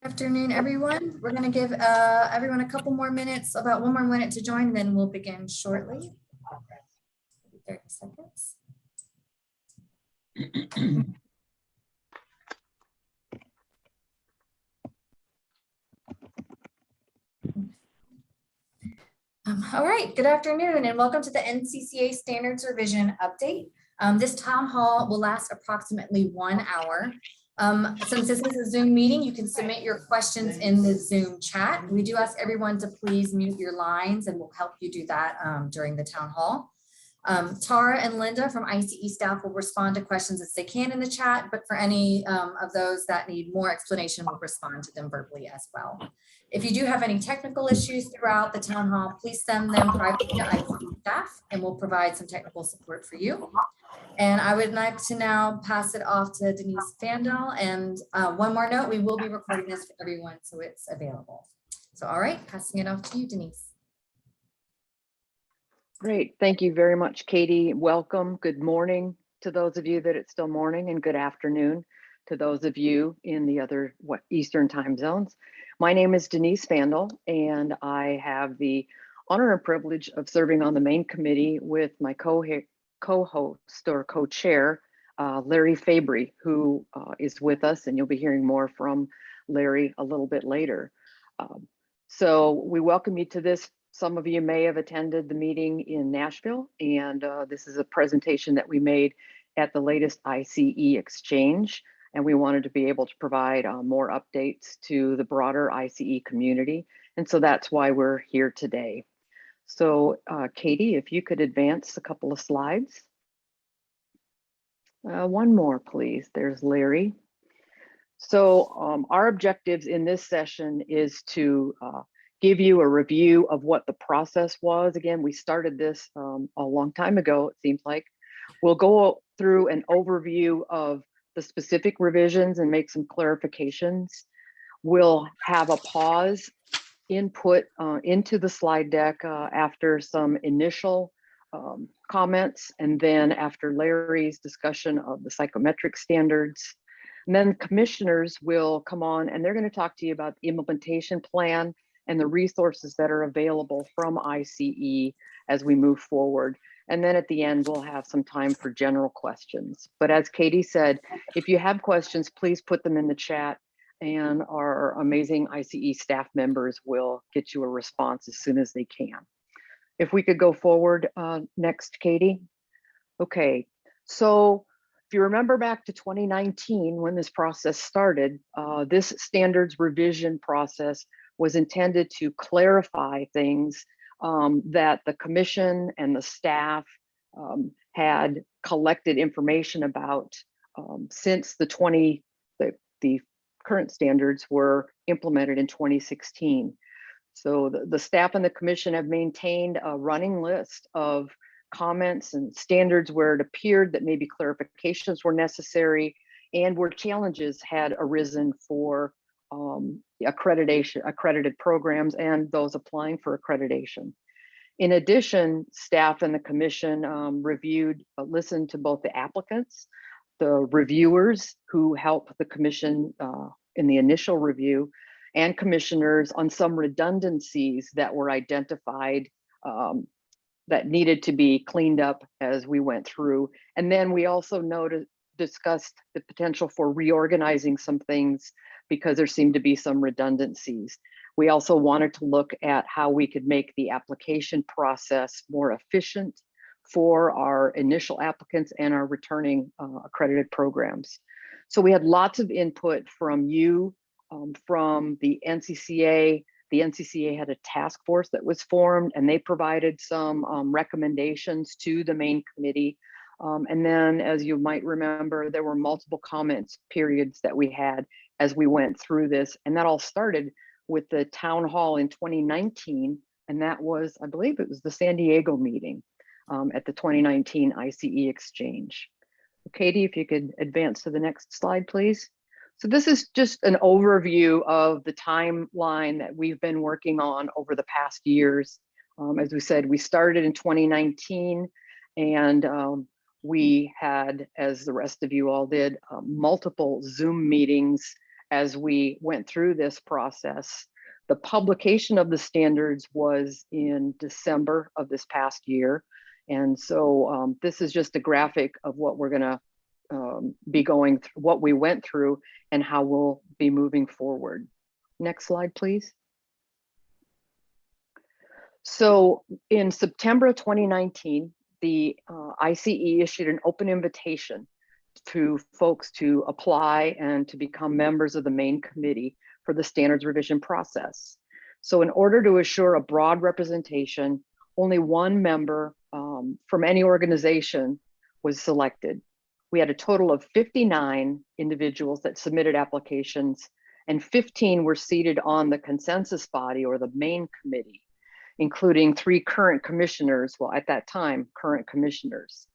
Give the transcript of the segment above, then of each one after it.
Afternoon, everyone. We're going to give everyone a couple more minutes, about 1 more minute to join, and then we'll begin shortly. 30 seconds. All right, good afternoon and welcome to the NCCA Standards Revision Update. This town hall will last approximately 1 hour. Since this is a Zoom meeting, you can submit your questions in the Zoom chat. We do ask everyone to please mute your lines and we'll help you do that during the town hall. Tara and Linda from I.C.E. staff will respond to questions as they can in the chat, but for any of those that need more explanation, we'll respond to them verbally as well. If you do have any technical issues throughout the town hall, please send them privately to I.C.E. staff and we'll provide some technical support for you. And I would like to now pass it off to Denise Vandal. And one more note, we will be recording this for everyone, so it's available. So, all right, passing it off to you, Denise. Great, thank you very much, Katie. Welcome, good morning to those of you that it's still morning, and good afternoon to those of you in the other Eastern time zones. My name is Denise Vandal, and I have the honor and privilege of serving on the main committee with my co-host or co-chair, Larry Fabry, who is with us, and you'll be hearing more from Larry a little bit later. So we welcome you to this. Some of you may have attended the meeting in Nashville, and this is a presentation that we made at the latest I.C.E. exchange, and we wanted to be able to provide more updates to the broader I.C.E. community, and so that's why we're here today. So Katie, if you could advance a couple of slides. One more, please. There's Larry. So our objectives in this session is to give you a review of what the process was. Again, we started this a long time ago, it seems like. We'll go through an overview of the specific revisions and make some clarifications. We'll have a pause input into the slide deck after some initial comments, and then after Larry's discussion of the psychometric standards. And then commissioners will come on and they're going to talk to you about the implementation plan and the resources that are available from I.C.E. as we move forward. And then at the end, we'll have some time for general questions. But as Katie said, if you have questions, please put them in the chat and our amazing I.C.E. staff members will get you a response as soon as they can. If we could go forward next, Katie. Okay, so if you remember back to 2019 when this process started, this standards revision process was intended to clarify things that the commission and the staff had collected information about since the current standards were implemented in 2016. So the staff and the commission have maintained a running list of comments and standards where it appeared that maybe clarifications were necessary and where challenges had arisen for accredited programs and those applying for accreditation. In addition, staff and the commission listened to both the applicants, the reviewers who help the commission in the initial review, and commissioners on some redundancies that were identified that needed to be cleaned up as we went through. And then we also discussed the potential for reorganizing some things because there seemed to be some redundancies. We also wanted to look at how we could make the application process more efficient for our initial applicants and our returning accredited programs. So we had lots of input from you, from the NCCA. The NCCA had a task force that was formed and they provided some recommendations to the main committee. And then, as you might remember, there were multiple comments periods that we had as we went through this. And that all started with the town hall in 2019. And that was, I believe it was the San Diego meeting at the 2019 I.C.E. exchange. Katie, if you could advance to the next slide, please. So this is just an overview of the timeline that we've been working on over the past years. As we said, we started in 2019 and we had, as the rest of you all did, multiple Zoom meetings as we went through this process. The publication of the standards was in December of this past year. And so this is just a graphic of what we're gonna be going through, what we went through and how we'll be moving forward. Next slide, please. So in September of 2019, the I.C.E. issued an open invitation to folks to apply and to become members of the main committee for the standards revision process. So in order to assure a broad representation, only one member from any organization was selected. We had a total of 59 individuals that submitted applications, and 15 were seated on the consensus body or the main committee, including 3 current commissioners, well, at that time, current commissioners.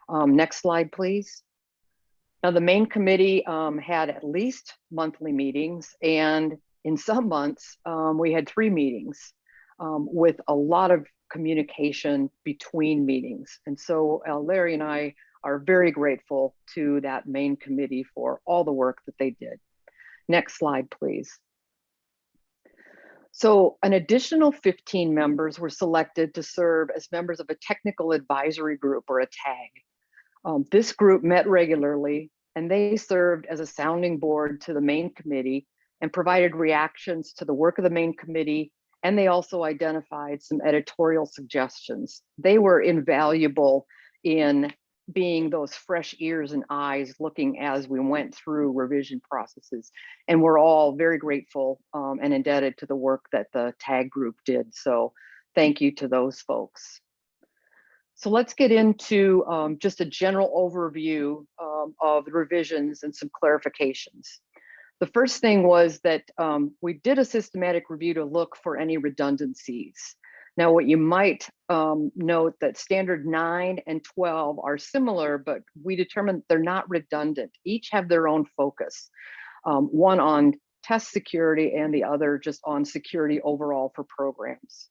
Next slide, please. Now, the main committee had at least monthly meetings, and in some months, we had 3 meetings with a lot of communication between meetings. And so Larry and I are very grateful to that main committee for all the work that they did. Next slide, please. So an additional 15 members were selected to serve as members of a technical advisory group, or a TAG. This group met regularly, and they served as a sounding board to the main committee and provided reactions to the work of the main committee, and they also identified some editorial suggestions. They were invaluable in being those fresh ears and eyes looking as we went through revision processes. And we're all very grateful and indebted to the work that the TAG group did. So thank you to those folks. So let's get into just a general overview of the revisions and some clarifications. The first thing was that we did a systematic review to look for any redundancies. Now, what you might note that standard 9 and 12 are similar, but we determined they're not redundant. Each have their own focus, one on test security and the other just on security overall for programs.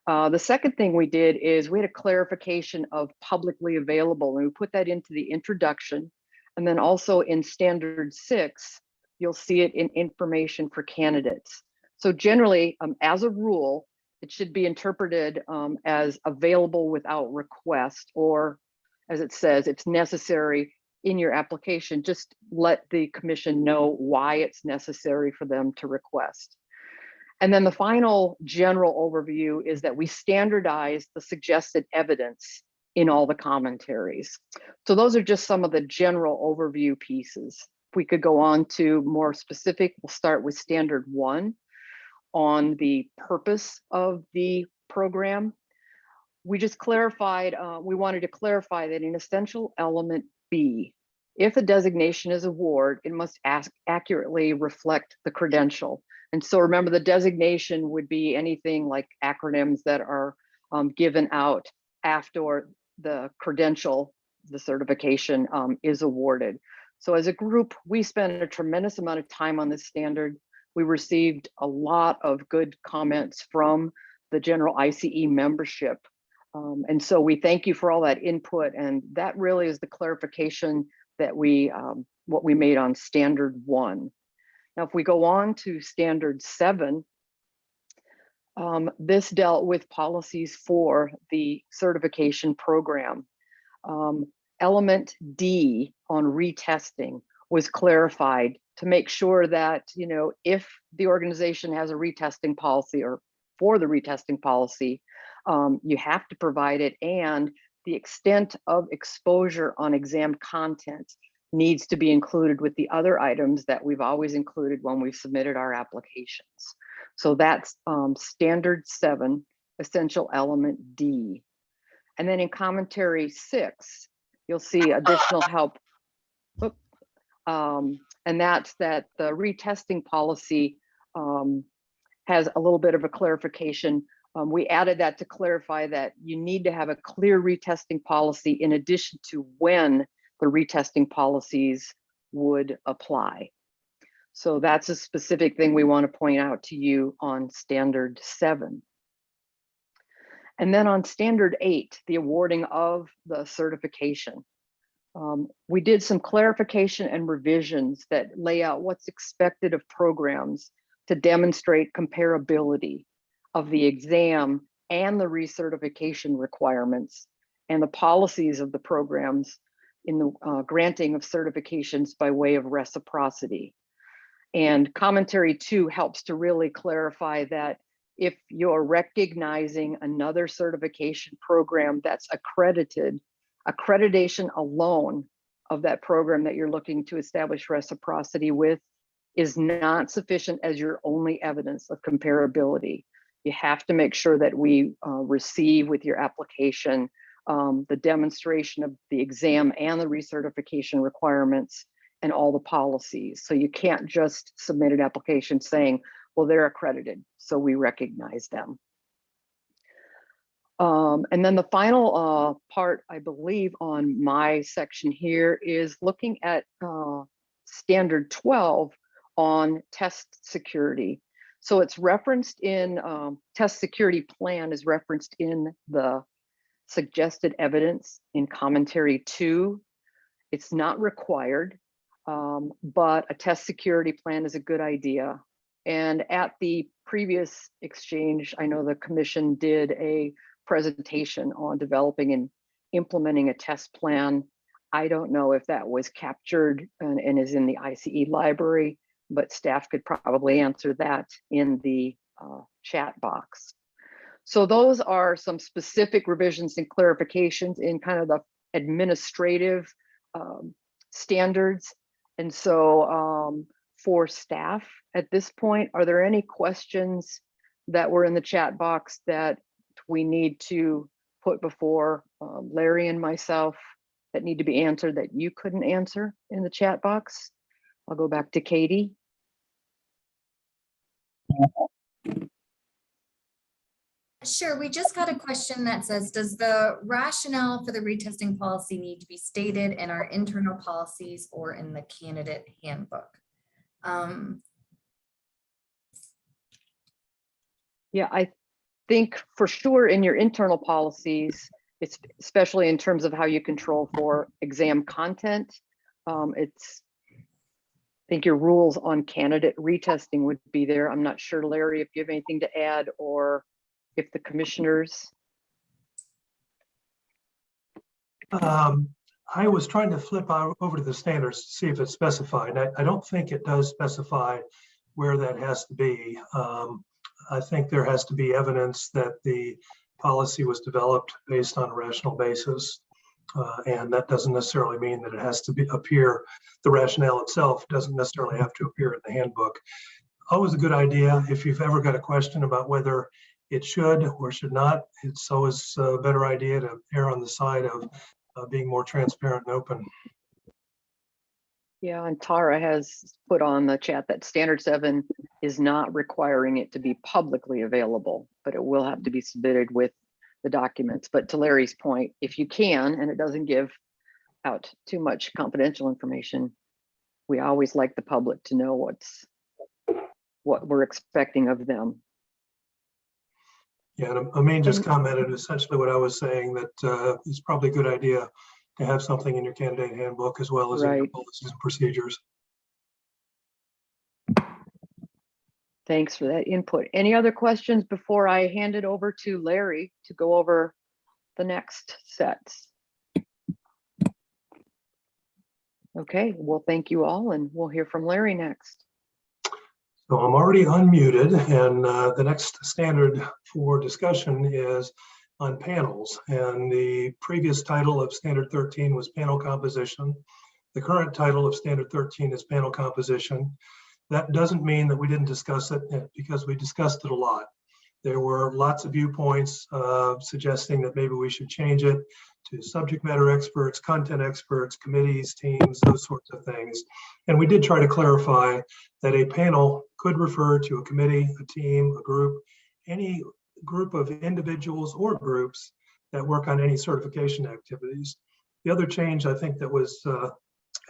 The second thing we did is we had a clarification of publicly available, and we put that into the introduction. And then also in standard 6, you'll see it in information for candidates. So generally, as a rule, it should be interpreted as available without request, or as it says, it's necessary in your application. Just let the commission know why it's necessary for them to request. And then the final general overview is that we standardize the suggested evidence in all the commentaries. So those are just some of the general overview pieces. If we could go on to more specific, we'll start with standard 1 on the purpose of the program. We just clarified, we wanted to clarify that in essential element B, if a designation is award, it must accurately reflect the credential. And so remember, the designation would be anything like acronyms that are given out after the credential, the certification is awarded. So as a group, we spent a tremendous amount of time on this standard. We received a lot of good comments from the general I.C.E. membership. And so we thank you for all that input. And that really is the clarification that what we made on standard 1. Now, if we go on to standard 7, this dealt with policies for the certification program. Element D on retesting was clarified to make sure that, if the organization has a retesting policy or for the retesting policy, you have to provide it, and the extent of exposure on exam content needs to be included with the other items that we've always included when we've submitted our applications. So that's standard 7, essential element D. And then in commentary 6, you'll see additional help. And that's that the retesting policy has a little bit of a clarification. We added that to clarify that you need to have a clear retesting policy in addition to when the retesting policies would apply. So that's a specific thing we want to point out to you on standard 7. And then on standard 8, the awarding of the certification. We did some clarification and revisions that lay out what's expected of programs to demonstrate comparability of the exam and the recertification requirements and the policies of the programs in the granting of certifications by way of reciprocity. And commentary 2 helps to really clarify that if you're recognizing another certification program that's accredited, accreditation alone of that program that you're looking to establish reciprocity with is not sufficient as your only evidence of comparability. You have to make sure that we receive with your application the demonstration of the exam and the recertification requirements and all the policies. So you can't just submit an application saying, well, they're accredited, so we recognize them. And then the final part, I believe, on my section here is looking at standard 12 on test security. So it's referenced in test security plan is referenced in the suggested evidence in commentary 2. It's not required, but a test security plan is a good idea. And at the previous exchange, I know the commission did a presentation on developing and implementing a test plan. I don't know if that was captured and is in the I.C.E. library, but staff could probably answer that in the chat box. So those are some specific revisions and clarifications in kind of the administrative standards. And so for staff at this point, are there any questions that were in the chat box that we need to put before Larry and myself that need to be answered that you couldn't answer in the chat box? I'll go back to Katie. Sure, we just got a question that says, does the rationale for the retesting policy need to be stated in our internal policies or in the candidate handbook? Yeah, I think for sure in your internal policies, it's especially in terms of how you control for exam content. I think your rules on candidate retesting would be there. I'm not sure, Larry, if you have anything to add or if the commissioners. I was trying to flip over to the standards to see if it's specified. I don't think it does specify where that has to be. I think there has to be evidence that the policy was developed based on a rational basis. And that doesn't necessarily mean that it has to appear, the rationale itself doesn't necessarily have to appear in the handbook. Always a good idea if you've ever got a question about whether it should or should not, it's always a better idea to err on the side of being more transparent and open. Yeah, and Tara has put on the chat that standard 7 is not requiring it to be publicly available, but it will have to be submitted with the documents. But to Larry's point, if you can, and it doesn't give out too much confidential information, we always like the public to know what we're expecting of them. Yeah, and Amin just commented essentially what I was saying, that it's probably a good idea to have something in your candidate handbook as well as in your policies and procedures. Thanks for that input. Any other questions before I hand it over to Larry to go over the next sets? Okay, well, thank you all, and we'll hear from Larry next. So I'm already unmuted, and the next standard for discussion is on panels. And the previous title of Standard 13 was panel composition. The current title of Standard 13 is panel composition. That doesn't mean that we didn't discuss it, because we discussed it a lot. There were lots of viewpoints suggesting that maybe we should change it to subject matter experts, content experts, committees, teams, those sorts of things. And we did try to clarify that a panel could refer to a committee, a team, a group, any group of individuals or groups that work on any certification activities. The other change I think that was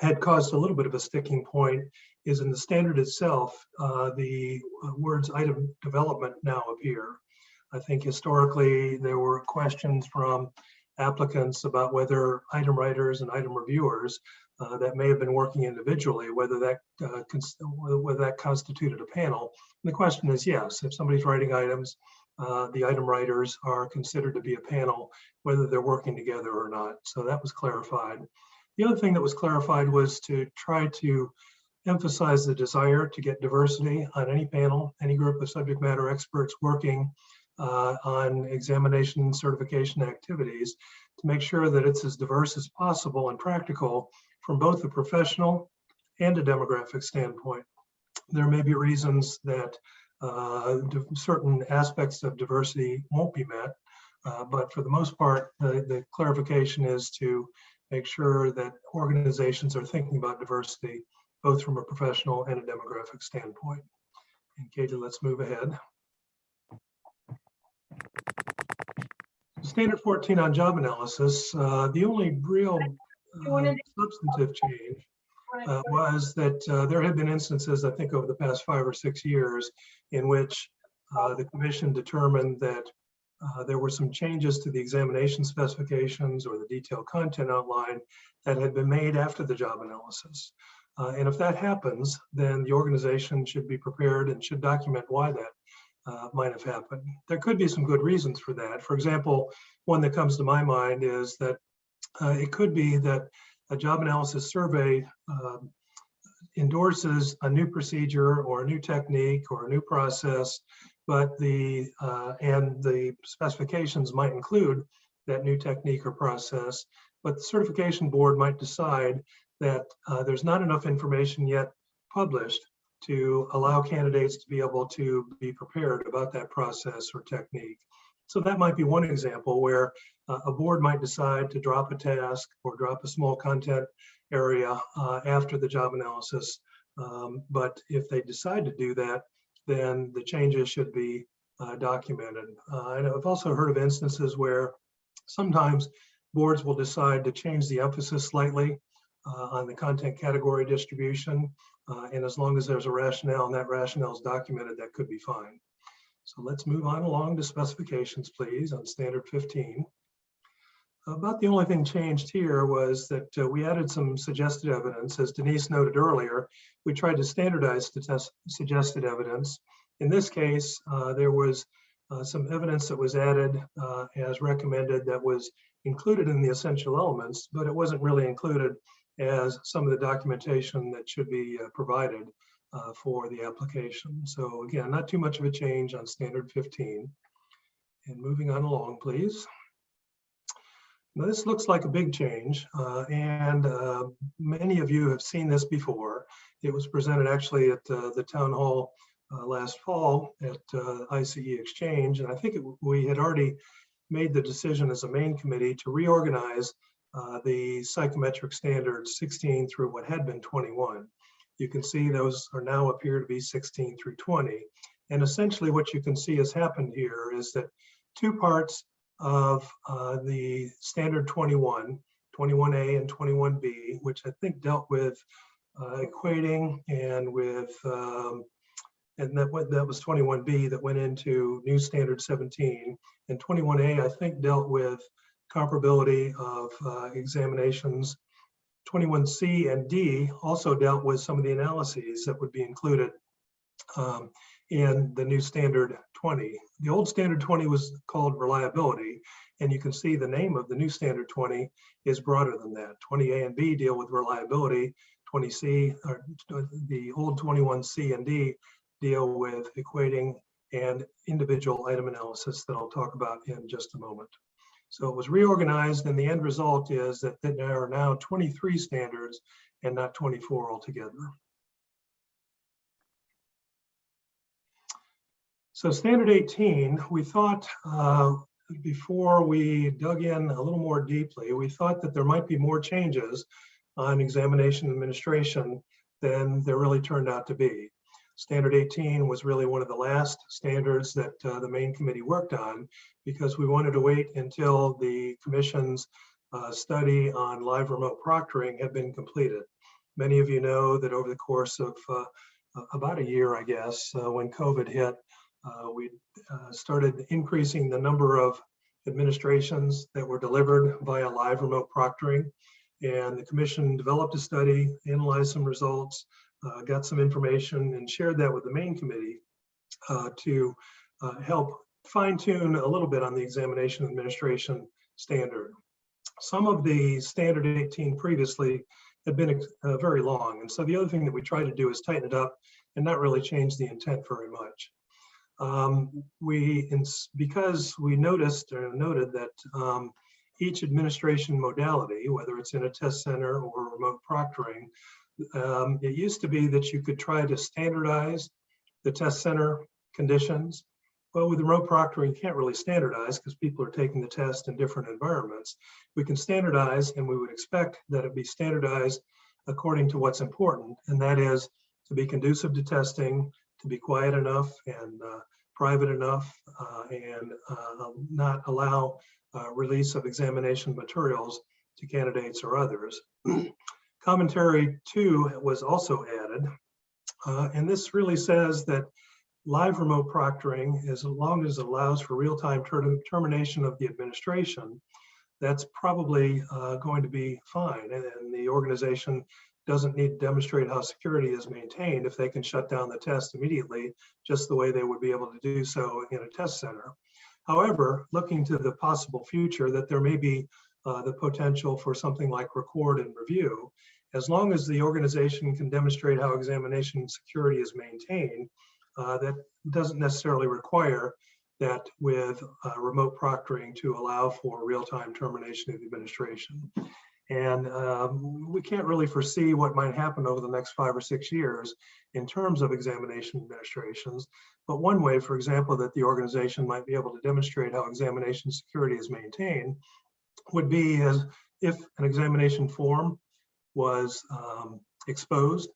had caused a little bit of a sticking point is in the standard itself, the words item development now appear. I think historically there were questions from applicants about whether item writers and item reviewers that may have been working individually, whether that constituted a panel. And the question is yes, if somebody's writing items, the item writers are considered to be a panel, whether they're working together or not. So that was clarified. The other thing that was clarified was to try to emphasize the desire to get diversity on any panel, any group of subject matter experts working on examination certification activities, to make sure that it's as diverse as possible and practical from both a professional and a demographic standpoint. There may be reasons that certain aspects of diversity won't be met, but for the most part, the clarification is to make sure that organizations are thinking about diversity, both from a professional and a demographic standpoint. And Katie, let's move ahead. Standard 14 on job analysis, the only real substantive change was that there had been instances, I think over the past 5 or 6 years, in which the commission determined that there were some changes to the examination specifications or the detailed content outline that had been made after the job analysis. And if that happens, then the organization should be prepared and should document why that might have happened. There could be some good reasons for that. For example, one that comes to my mind is that it could be that a job analysis survey endorses a new procedure or a new technique or a new process, but the specifications might include that new technique or process, but the certification board might decide that there's not enough information yet published to allow candidates to be able to be prepared about that process or technique. So that might be one example where a board might decide to drop a task or drop a small content area after the job analysis. But if they decide to do that, then the changes should be documented. And I've also heard of instances where sometimes boards will decide to change the emphasis slightly on the content category distribution. And as long as there's a rationale and that rationale is documented, that could be fine. So let's move on along to specifications, please, on standard 15. About the only thing changed here was that we added some suggested evidence. As Denise noted earlier, we tried to standardize the suggested evidence. In this case, there was some evidence that was added as recommended that was included in the essential elements, but it wasn't really included as some of the documentation that should be provided for the application. So again, not too much of a change on standard 15. And moving on along, please. Now this looks like a big change, and many of you have seen this before. It was presented actually at the town hall last fall at I.C.E. Exchange, and I think we had already made the decision as a main committee to reorganize the psychometric standards 16 through what had been 21. You can see those are now appear to be 16 through 20. And essentially what you can see has happened here is that two parts of the standard 21, 21A and 21B, which I think dealt with equating and with, and that was 21B that went into new standard 17. And 21A, I think, dealt with comparability of examinations. 21C and D also dealt with some of the analyses that would be included in the new standard 20. The old standard 20 was called reliability, and you can see the name of the new standard 20 is broader than that. 20A and B deal with reliability. 20C, or the old 21C and D deal with equating and individual item analysis that I'll talk about in just a moment. So it was reorganized, and the end result is that there are now 23 standards and not 24 altogether. So standard 18, we thought before we dug in a little more deeply, we thought that there might be more changes on examination administration than there really turned out to be. Standard 18 was really one of the last standards that the main committee worked on, because we wanted to wait until the commission's study on live remote proctoring had been completed. Many of you know that over the course of about a year, I guess, when COVID hit, we started increasing the number of administrations that were delivered via live remote proctoring. And the commission developed a study, analyzed some results, got some information, and shared that with the main committee to help fine tune a little bit on the examination administration standard. Some of the standard 18 previously had been very long. And so the other thing that we try to do is tighten it up and not really change the intent very much. Because we noticed or noted that each administration modality, whether it's in a test center or remote proctoring, it used to be that you could try to standardize the test center conditions. Well, with remote proctoring, you can't really standardize because people are taking the test in different environments. We can standardize, and we would expect that it be standardized according to what's important, and that is to be conducive to testing, to be quiet enough and private enough, and not allow release of examination materials to candidates or others. Commentary 2 was also added, and this really says that live remote proctoring, as long as it allows for real-time termination of the administration, that's probably going to be fine. And the organization doesn't need to demonstrate how security is maintained if they can shut down the test immediately, just the way they would be able to do so in a test center. However, looking to the possible future, that there may be the potential for something like record and review, as long as the organization can demonstrate how examination security is maintained, that doesn't necessarily require that with remote proctoring to allow for real-time termination of the administration. And we can't really foresee what might happen over the next 5 or 6 years in terms of examination administrations. But one way, for example, that the organization might be able to demonstrate how examination security is maintained would be as if an examination form was exposed.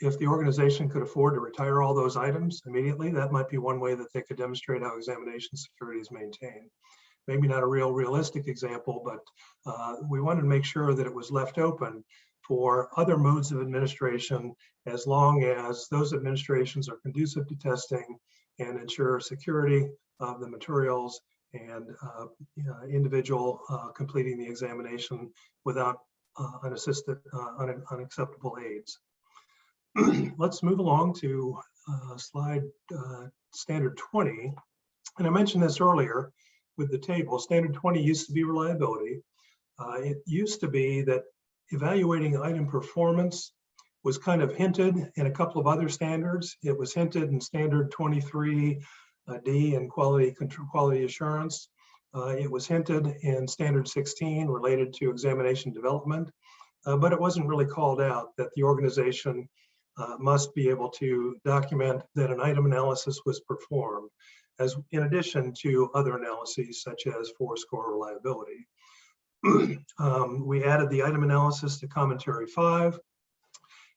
If the organization could afford to retire all those items immediately, that might be one way that they could demonstrate how examination security is maintained. Maybe not a realistic example, but we wanted to make sure that it was left open for other modes of administration, as long as those administrations are conducive to testing and ensure security of the materials and individual completing the examination without unacceptable aids. Let's move along to slide standard 20. And I mentioned this earlier with the table. Standard 20 used to be reliability. It used to be that evaluating item performance was kind of hinted in a couple of other standards. It was hinted in standard 23D in quality assurance. It was hinted in standard 16 related to examination development, but it wasn't really called out that the organization must be able to document that an item analysis was performed, as in addition to other analyses such as four-score reliability. We added the item analysis to commentary 5.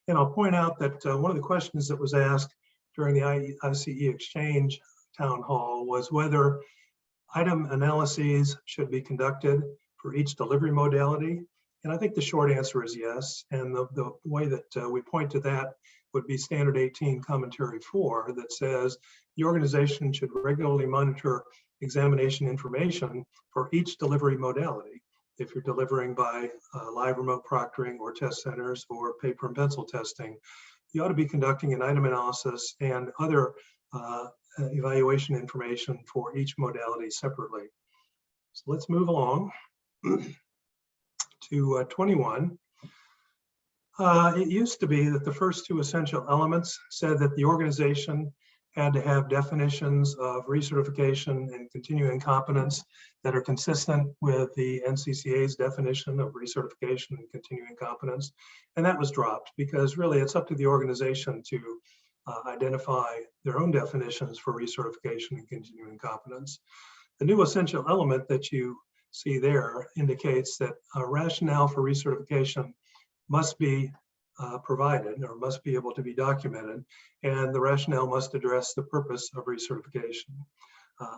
And I'll point out that one of the questions that was asked during the I.C.E. exchange town hall was whether item analyses should be conducted for each delivery modality. And I think the short answer is yes. And the way that we point to that would be standard 18 commentary 4 that says the organization should regularly monitor examination information for each delivery modality. If you're delivering by live remote proctoring or test centers or paper and pencil testing, you ought to be conducting an item analysis and other evaluation information for each modality separately. So let's move along to 21. It used to be that the first 2 essential elements said that the organization had to have definitions of recertification and continuing competence that are consistent with the NCCA's definition of recertification and continuing competence. And that was dropped because really it's up to the organization to identify their own definitions for recertification and continuing competence. The new essential element that you see there indicates that a rationale for recertification must be provided or must be able to be documented, and the rationale must address the purpose of recertification.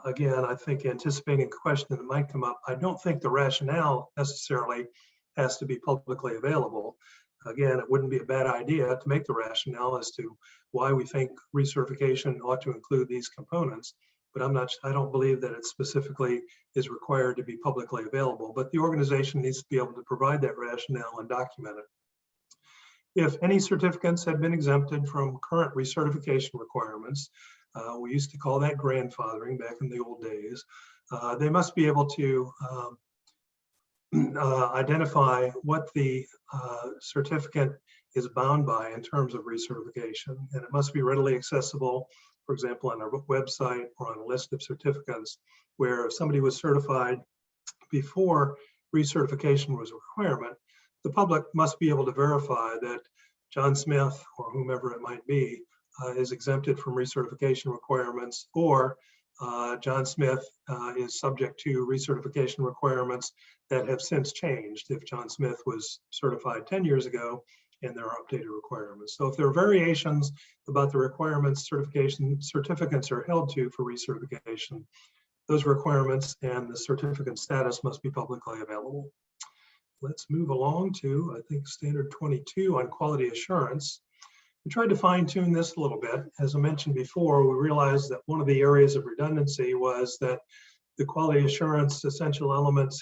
Again, I think anticipating a question that might come up, I don't think the rationale necessarily has to be publicly available. Again, it wouldn't be a bad idea to make the rationale as to why we think recertification ought to include these components, but I don't believe that it specifically is required to be publicly available, but the organization needs to be able to provide that rationale and document it. If any certificants had been exempted from current recertification requirements, we used to call that grandfathering back in the old days, they must be able to identify what the certificate is bound by in terms of recertification, and it must be readily accessible, for example, on our website or on a list of certificants, where if somebody was certified before recertification was a requirement, the public must be able to verify that John Smith or whomever it might be is exempted from recertification requirements, or John Smith is subject to recertification requirements that have since changed if John Smith was certified 10 years ago and there are updated requirements. So if there are variations about the requirements certificants are held to for recertification, those requirements and the certificate status must be publicly available. Let's move along to, I think, standard 22 on quality assurance. We tried to fine tune this a little bit. As I mentioned before, we realized that one of the areas of redundancy was that the quality assurance essential elements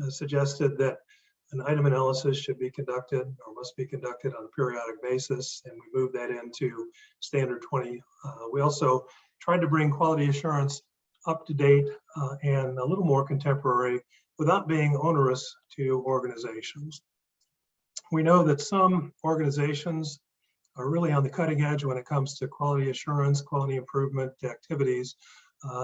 suggested that an item analysis should be conducted or must be conducted on a periodic basis, and we moved that into standard 20. We also tried to bring quality assurance up to date and a little more contemporary without being onerous to organizations. We know that some organizations are really on the cutting edge when it comes to quality assurance, quality improvement activities,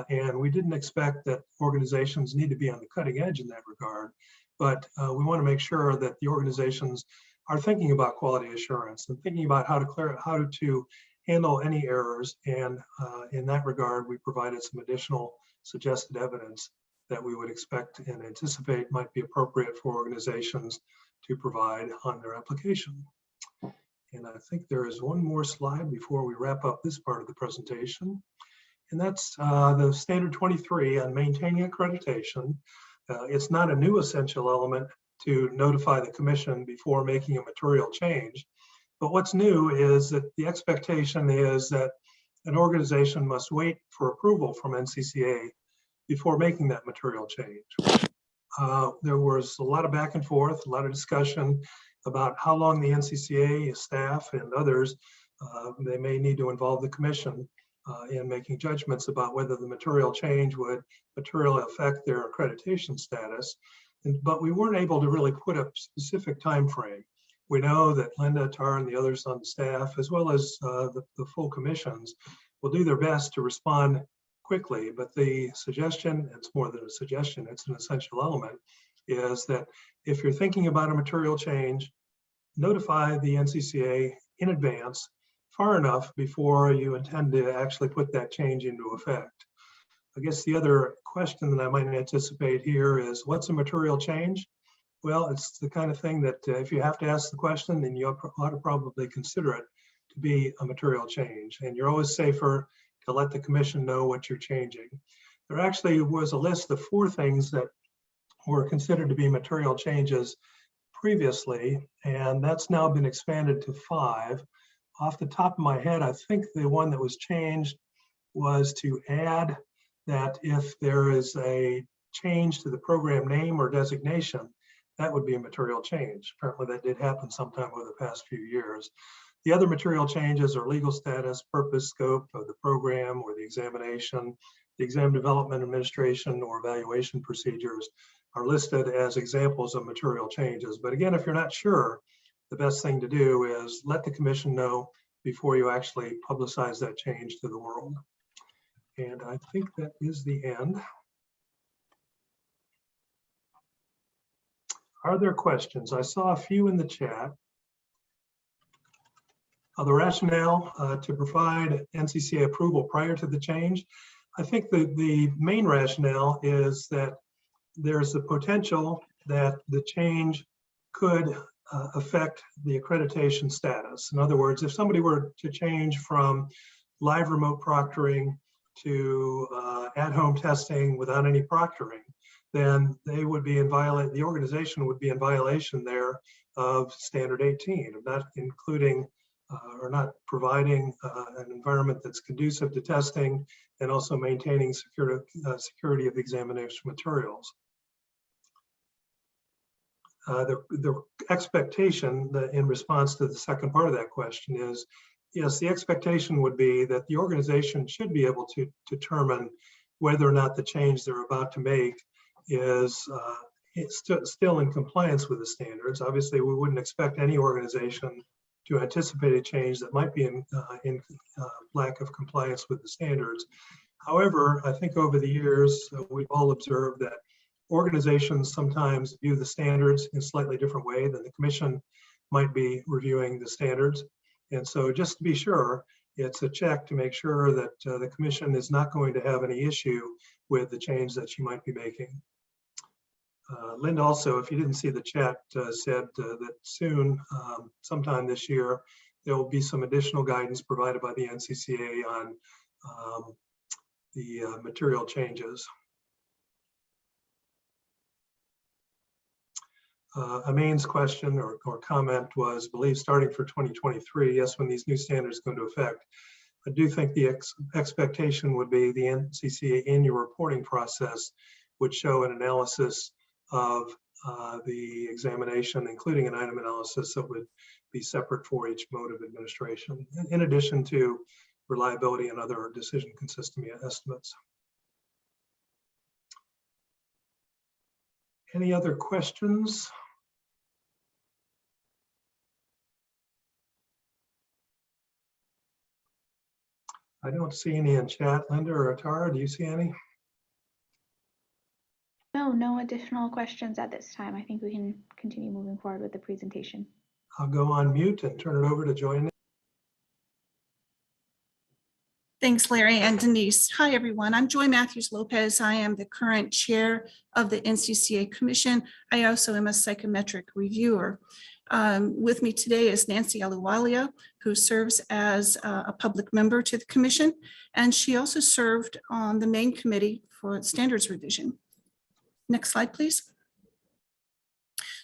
and we didn't expect that organizations need to be on the cutting edge in that regard, but we want to make sure that the organizations are thinking about quality assurance and thinking about how to handle any errors, and in that regard, we provided some additional suggested evidence that we would expect and anticipate might be appropriate for organizations to provide on their application. And I think there is one more slide before we wrap up this part of the presentation. And that's the standard 23 on maintaining accreditation. It's not a new essential element to notify the commission before making a material change. But what's new is that the expectation is that an organization must wait for approval from NCCA before making that material change. There was a lot of back and forth, a lot of discussion about how long the NCCA staff and others, they may need to involve the commission in making judgments about whether the material change would materially affect their accreditation status. But we weren't able to really put a specific time frame. We know that Linda, Tar, and the others on the staff, as well as the full commissions, will do their best to respond quickly. But the suggestion, it's more than a suggestion, it's an essential element, is that if you're thinking about a material change, notify the NCCA in advance, far enough before you intend to actually put that change into effect. I guess the other question that I might anticipate here is, what's a material change? Well, it's the kind of thing that if you have to ask the question, then you ought to probably consider it to be a material change. And you're always safer to let the commission know what you're changing. There actually was a list of 4 things that were considered to be material changes previously, and that's now been expanded to 5. Off the top of my head, I think the one that was changed was to add that if there is a change to the program name or designation, that would be a material change. Apparently that did happen sometime over the past few years. The other material changes are legal status, purpose, scope of the program or the examination, the exam development, administration, or evaluation procedures are listed as examples of material changes. But again, if you're not sure, the best thing to do is let the commission know before you actually publicize that change to the world. And I think that is the end. Are there questions? I saw a few in the chat. The rationale to provide NCCA approval prior to the change. I think the main rationale is that there's the potential that the change could affect the accreditation status. In other words, if somebody were to change from live remote proctoring to at-home testing without any proctoring, then they would be in violation, the organization would be in violation there of standard 18, of not including are not providing an environment that's conducive to testing and also maintaining security of the examination materials. The expectation in response to the second part of that question is, yes, the expectation would be that the organization should be able to determine whether or not the change they're about to make is still in compliance with the standards. Obviously, we wouldn't expect any organization to anticipate a change that might be in lack of compliance with the standards. However, I think over the years, we've all observed that organizations sometimes view the standards in a slightly different way than the commission might be reviewing the standards. And so just to be sure, it's a check to make sure that the commission is not going to have any issue with the change that you might be making. Linda also, if you didn't see the chat, said that soon, sometime this year, there will be some additional guidance provided by the NCCA on the material changes. Amain's question or comment was, believe starting for 2023, yes, when these new standards go into effect. I do think the expectation would be the NCCA annual reporting process would show an analysis of the examination, including an item analysis that would be separate for each mode of administration, in addition to reliability and other decision consistency estimates. Any other questions? I don't see any in chat. Linda or Atara, do you see any? No additional questions at this time. I think we can continue moving forward with the presentation. I'll go on mute and turn it over to Joy. Thanks, Larry and Denise. Hi, everyone. I'm Joy Matthews-Lopez. I am the current chair of the NCCA Commission. I also am a psychometric reviewer. With me today is Nancy Aluwalia, who serves as a public member to the commission, and she also served on the main committee for standards revision. Next slide, please.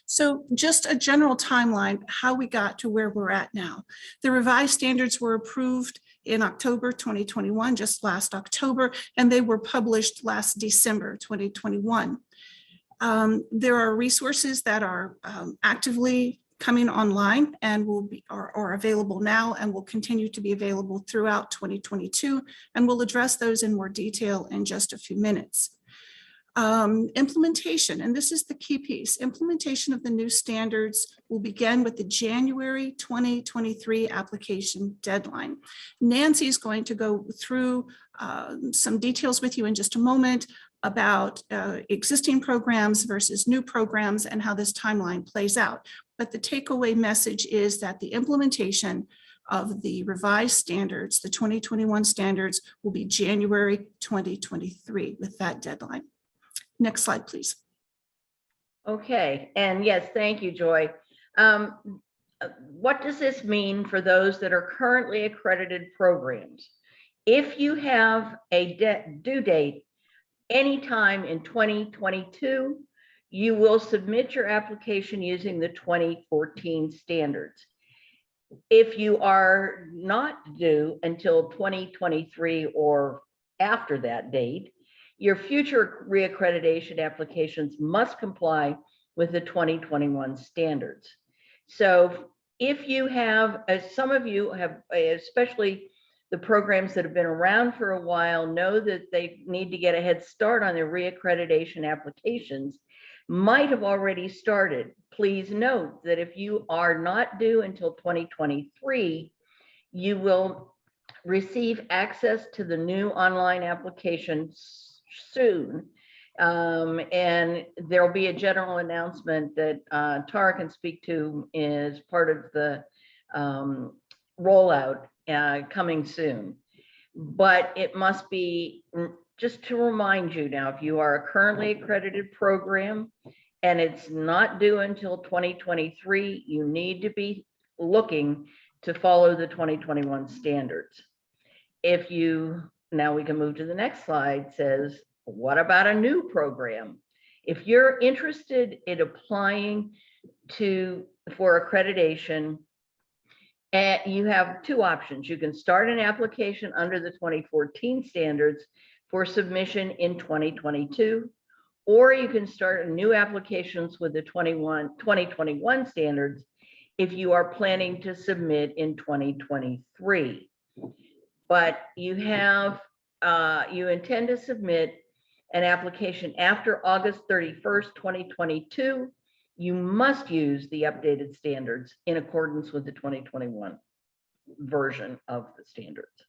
So just a general timeline, how we got to where we're at now. The revised standards were approved in October 2021, just last October, and they were published last December 2021. There are resources that are actively coming online and are available now and will continue to be available throughout 2022, and we'll address those in more detail in just a few minutes. Implementation, and this is the key piece. Implementation of the new standards will begin with the January 2023 application deadline. Nancy is going to go through some details with you in just a moment about existing programs versus new programs and how this timeline plays out. But the takeaway message is that the implementation of the revised standards, the 2021 standards, will be January 2023 with that deadline. Next slide, please. Okay, and yes, thank you, Joy. What does this mean for those that are currently accredited programs? If you have a due date anytime in 2022, you will submit your application using the 2014 standards. If you are not due until 2023 or after that date, your future reaccreditation applications must comply with the 2021 standards. So if you have, as some of you have, especially the programs that have been around for a while, know that they need to get a head start on their reaccreditation applications, might have already started. Please note that if you are not due until 2023, you will receive access to the new online applications soon, and there'll be a general announcement that Tara can speak to as part of the rollout coming soon. But it must be, just to remind you now, if you are a currently accredited program and it's not due until 2023, you need to be looking to follow the 2021 standards. If you, now we can move to the next slide, says, what about a new program? If you're interested in applying for accreditation And you have two options. You can start an application under the 2014 standards for submission in 2022, or you can start new applications with the 2021 standards if you are planning to submit in 2023. But you intend to submit an application after August 31st, 2022, you must use the updated standards in accordance with the 2021 version of the standards.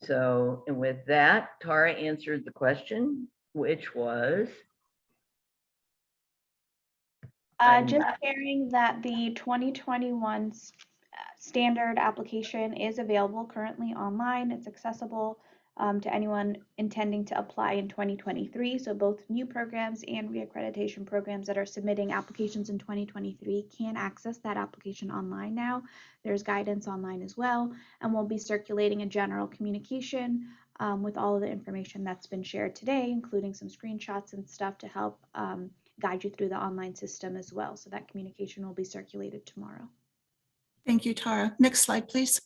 So, and with that, Tara answered the question, which was? Just sharing that the 2021 standard application is available currently online. It's accessible to anyone intending to apply in 2023. So both new programs and reaccreditation programs that are submitting applications in 2023 can access that application online now. There's guidance online as well, and we'll be circulating a general communication with all of the information that's been shared today, including some screenshots and stuff to help guide you through the online system as well. So that communication will be circulated tomorrow. Thank you, Tara. Next slide, please.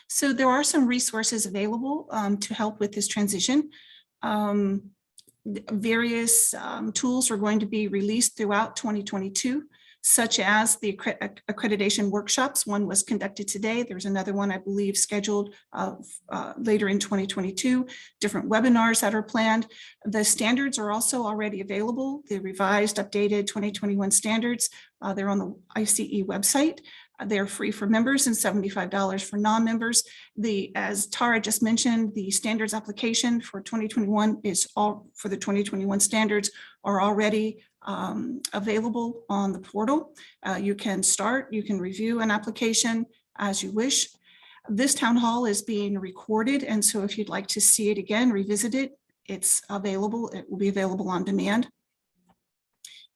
So there are some resources available to help with this transition. Various tools are going to be released throughout 2022, such as the accreditation workshops. One was conducted today. There's another one, I believe, scheduled later in 2022, different webinars that are planned. The standards are also already available. The revised, updated 2021 standards, they're on the I.C.E. website. They're free for members and $75 for non-members. As Tara just mentioned, the standards application for 2021 is all for the 2021 standards are already available on the portal. You can review an application as you wish. This town hall is being recorded, and so if you'd like to see it again, revisit it, it's available. It will be available on demand.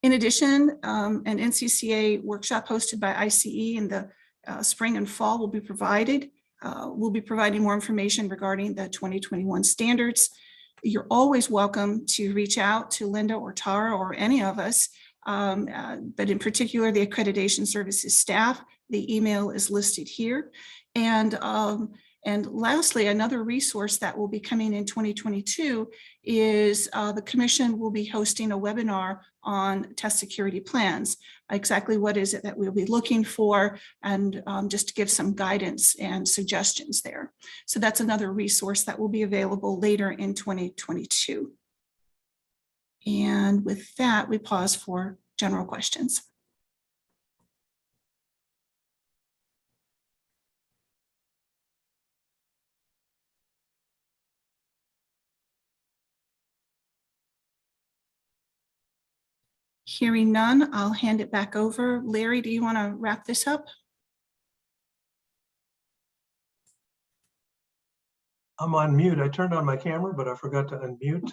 In addition, an NCCA workshop hosted by I.C.E. in the spring and fall will be provided. We'll be providing more information regarding the 2021 standards. You're always welcome to reach out to Linda or Tara or any of us, but in particular, the accreditation services staff. The email is listed here. And lastly, another resource that will be coming in 2022 is the Commission will be hosting a webinar on test security plans. Exactly what is it that we'll be looking for, and just to give some guidance and suggestions there. So that's another resource that will be available later in 2022. And with that, we pause for general questions. Hearing none, I'll hand it back over. Larry, do you want to wrap this up? I'm on mute. I turned on my camera, but I forgot to unmute.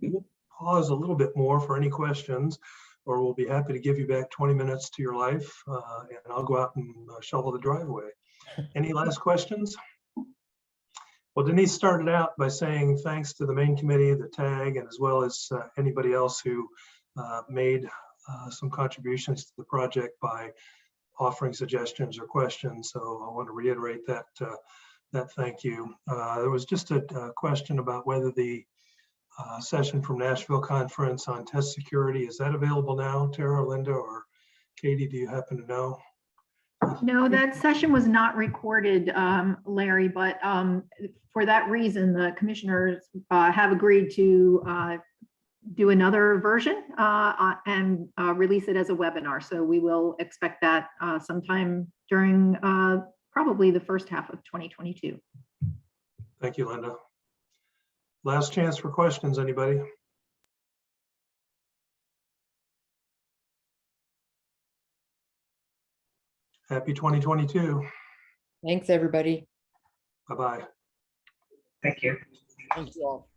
We'll pause a little bit more for any questions, or we'll be happy to give you back 20 minutes to your life, and I'll go out and shovel the driveway. Any last questions? Well, Denise started out by saying thanks to the main committee, the TAG, and as well as anybody else who made some contributions to the project by offering suggestions or questions. So I want to reiterate that thank you. There was just a question about whether the session from Nashville conference on test security, is that available now, Tara, Linda, or Katie, do you happen to know? No, that session was not recorded, Larry, but for that reason, the commissioners have agreed to do another version and release it as a webinar. So we will expect that sometime during probably the first half of 2022. Thank you, Linda. Last chance for questions, anybody? Happy 2022. Thanks, everybody. Bye-bye. Thank you. Thank you all.